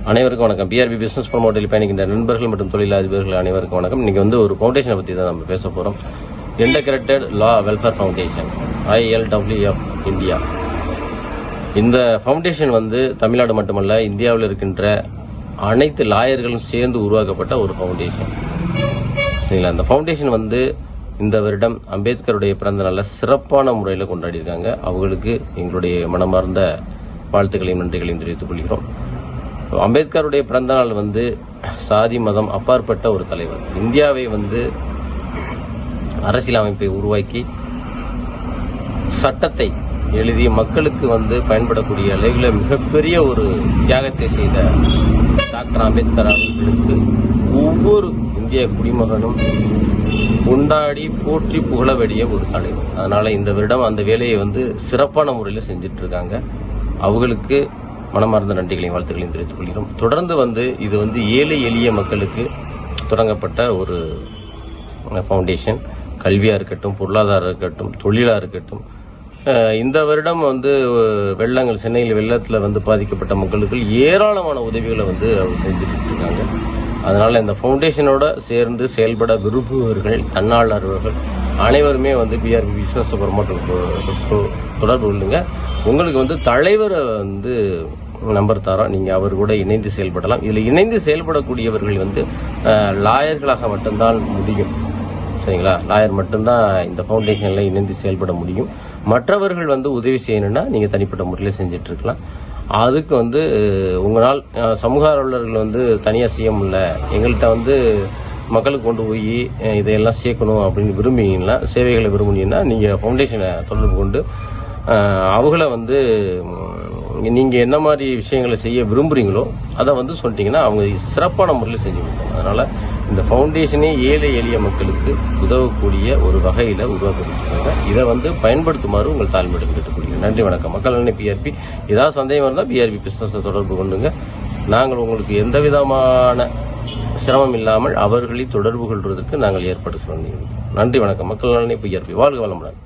அனைவருக்கும் வணக்கம். PRP business ப்ரமோட்டரில் பயணிக்கின்ற நண்பர்கள் மற்றும் தொழிலதிபர்கள் அனைவருக்கும் வணக்கம். இன்னைக்கு ஒரு ஃபவுண்டேஷனை பற்றி தான் நம்ம பேச போகிறோம். இன்டகிரேட்டட் லா வெல்ஃபேர் ஃபவுண்டேஷன், ILWF இந்தியா. இந்த ஃபவுண்டேஷன் தமிழ்நாடு மட்டுமல்ல, இந்தியாவில் இருக்கின்ற அனைத்து லாயர்களும் சேர்ந்து உருவாக்கப்பட்ட ஒரு ஃபவுண்டேஷன். சரிங்களா? அந்த ஃபவுண்டேஷன் இந்த வருடம் அம்பேத்கருடைய பிறந்த நாளை சிறப்பான முறையில் கொண்டாடியிருக்காங்க. அவங்களுக்கு எங்களுடைய மனமார்ந்த வாழ்த்துக்களையும் நன்றிகளையும் தெரிவித்துக் கொள்கிறோம். அம்பேத்கருடைய பிறந்த நாள் சாதி மதம் அப்பாற்பட்ட ஒரு தலைவர். இந்தியாவை அரசியலமைப்பை உருவாக்கி சட்டத்தை எழுதி மக்களுக்கு பயன்படக்கூடிய அளவில் மிகப்பெரிய ஒரு தியாகத்தை செய்த டாக்டர் அம்பேத்கர் அவர்களுக்கு ஒவ்வொரு இந்திய குடிமகனும் கொண்டாடி போற்றி புகழ வேண்டிய ஒரு தலைவர். அதனால இந்த வருடம் அந்த வேலையை சிறப்பான முறையில் செஞ்சுட்டு இருக்காங்க. அவங்களுக்கு மனமார்ந்த நன்றிகளையும் வாழ்த்துக்களையும் தெரிவித்துக் கொள்கிறோம். தொடர்ந்து இது ஏழை எளிய மக்களுக்கு தொடங்கப்பட்ட ஒரு ஃபவுண்டேஷன். கல்வியா இருக்கட்டும், பொருளாதாரம் இருக்கட்டும், தொழிலா இருக்கட்டும். இந்த வருடம் வெள்ளங்கள், சென்னையில் வெள்ளத்தில் பாதிக்கப்பட்ட மக்களுக்கு ஏராளமான உதவிகளை அவர் செஞ்சுட்டு இருக்காங்க. அதனால இந்த ஃபவுண்டேஷனோட சேர்ந்து செயல்பட விரும்புபவர்கள், தன்னாளர்கள் அனைவருமே பிஆர்பி பிசினஸ் ப்ரமோட்டர் தொடர்பு கொள்ளுங்க. உங்களுக்கு தலைவரை நம்பர் தரோம். நீங்க அவர் கூட இணைந்து செயல்படலாம். இதுல இணைந்து செயல்படக்கூடியவர்கள் லாயர்களாக மட்டும்தான் முடியும். சரிங்களா? லாயர் மட்டும்தான் இந்த ஃபவுண்டேஷன்ல இணைந்து செயல்பட முடியும். மற்றவர்கள் உதவி செய்யணும்னா நீங்க தனிப்பட்ட முறையில் செஞ்சுட்டு இருக்கலாம். அதுக்கு உங்களால் சமூக ஆர்வலர்கள் தனியா செய்ய முடியல, எங்கள்கிட்ட மக்களுக்கு கொண்டு போய் இதையெல்லாம் சேர்க்கணும் அப்படின்னு விரும்புனீங்கன்னா, சேவைகளை விரும்புனீங்கன்னா நீங்க ஃபவுண்டேஷனை தொடர்பு கொண்டு அவங்கள நீங்க என்ன மாதிரி விஷயங்களை செய்ய விரும்புறீங்களோ அதை சொல்லிட்டீங்கன்னா அவங்க சிறப்பான முறையில் செஞ்சு கொடுப்பாங்க. அதனால இந்த ஃபவுண்டேஷனே ஏழை எளிய மக்களுக்கு உதவக்கூடிய ஒரு வகையில உருவாக்கப்பட்டிருக்காங்க. இதை பயன்படுத்துமாறு உங்கள் தாழ்மையிடம் கேட்டுக்கொள்கிறேன். நன்றி, வணக்கம். மக்கள் அன்னை பிஆர்பி. ஏதாவது சந்தேகம் இருந்தால் பிஆர்பி பிசினஸை தொடர்பு கொண்டுங்க. நாங்கள் உங்களுக்கு எந்த விதமான சிரமம் இல்லாமல் அவர்களை தொடர்பு கொள்வதற்கு நாங்கள் ஏற்பாடு செய்வோம். நன்றி, வணக்கம். மக்கள் அன்னை பிஆர்பி. வாழ்க வளமுடன்.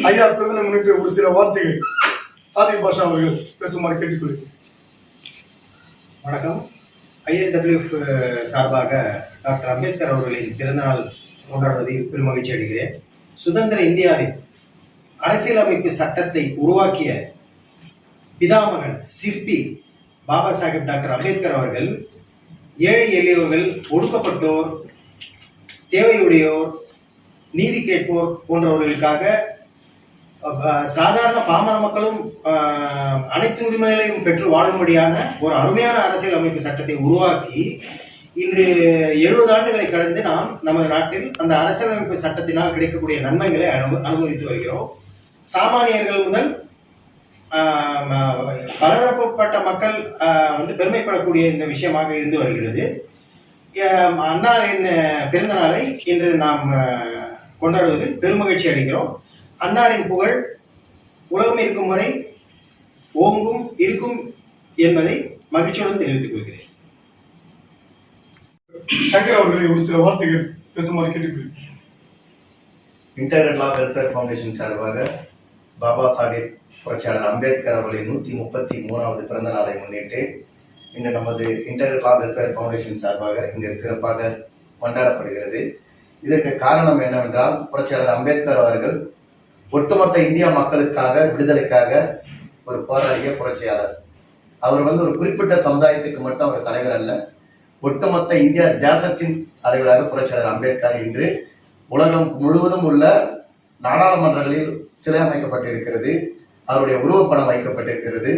ஐயா பிறந்தனை முன்னிட்டு ஒரு சில வார்த்தைகள் சாதிக் பாஷா அவர்கள் பேசுமாறு கேட்டுக்கொள்கிறேன். வணக்கம். ILWF சார்பாக டாக்டர் அம்பேத்கர் அவர்களின் பிறந்தநாள் கொண்டாடுவதில் பெருமகிழ்ச்சி அடைகிறேன். சுதந்திர இந்தியாவின் அரசியலமைப்பு சட்டத்தை உருவாக்கிய பிதாமகன், சிற்பி பாபா சாஹேப் டாக்டர் அம்பேத்கர் அவர்கள் ஏழை எளியவர்கள், ஒடுக்கப்பட்டோர், தேவையுடையோர், நீதி கேட்போர் போன்றவர்களுக்காக சாதாரண பாமர மக்களும் அனைத்து உரிமைகளையும் பெற்று வாழும்படியான ஒரு அருமையான அரசியல் அமைப்பு சட்டத்தை உருவாக்கி இன்று 70 ஆண்டுகளை கடந்து நாம் நமது நாட்டில் அந்த அரசியலமைப்பு சட்டத்தினால் கிடைக்கக்கூடிய நன்மைகளை அனுபவித்து வருகிறோம். சாமானியர்கள் முதல் பலதரப்பட்ட மக்கள் பெருமைப்படக்கூடிய இந்த விஷயமாக இருந்து வருகிறது. அன்னாரின் பிறந்த நாளை இன்று நாம் கொண்டாடுவதில் பெருமகிழ்ச்சி அடைகிறோம். அன்னாரின் புகழ் உலகம் இருக்கும் வரை ஓங்கும் இருக்கும் என்பதை மகிழ்ச்சியுடன் தெரிவித்துக் கொள்கிறேன். சங்கர் அவர்களை ஒரு சில வார்த்தைகள் பேசுமாறு கேட்டுக்கொள்கிறேன். இன்டகிரேட்டட் லா வெல்ஃபேர் ஃபவுண்டேஷன் சார்பாக பாபா சாஹேப் புரட்சியாளர் அம்பேத்கர் அவர்களின் 133வது பிறந்த நாளை முன்னிட்டு இன்று நமது இன்டகிரேட்டட் லா வெல்ஃபேர் ஃபவுண்டேஷன் சார்பாக இங்கு சிறப்பாக கொண்டாடப்படுகிறது. இதற்கு காரணம் என்னவென்றால், புரட்சியாளர் அம்பேத்கர் அவர்கள் ஒட்டுமொத்த இந்தியா மக்களுக்காக, விடுதலைக்காக ஒரு போராடிய புரட்சியாளர். அவர் ஒரு குறிப்பிட்ட சமுதாயத்துக்கு மட்டும் அவர் தலைவர் அல்ல, ஒட்டுமொத்த இந்திய தேசத்தின் தலைவராக புரட்சியாளர் அம்பேத்கர் இன்று உலகம் முழுவதும் உள்ள நாடாளுமன்றங்களில் சிலை அமைக்கப்பட்டிருக்கிறது. அவருடைய உருவப்படம் வைக்கப்பட்டிருக்கிறது.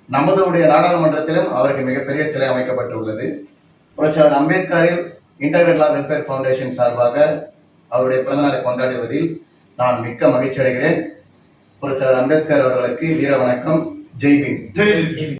நமதுடைய நாடாளுமன்றத்திலும் அவருக்கு மிகப்பெரிய சிலை அமைக்கப்பட்டுள்ளது. புரட்சியாளர் அம்பேத்கரில் இன்டகிரேட்டட் லா வெல்ஃபேர் ஃபவுண்டேஷன் சார்பாக அவருடைய பிறந்தநாளை கொண்டாடுவதில் நான் மிக்க மகிழ்ச்சி அடைகிறேன். புரட்சியாளர் அம்பேத்கர் அவர்களுக்கு வீர வணக்கம். ஜெய் பீம். ஜெய்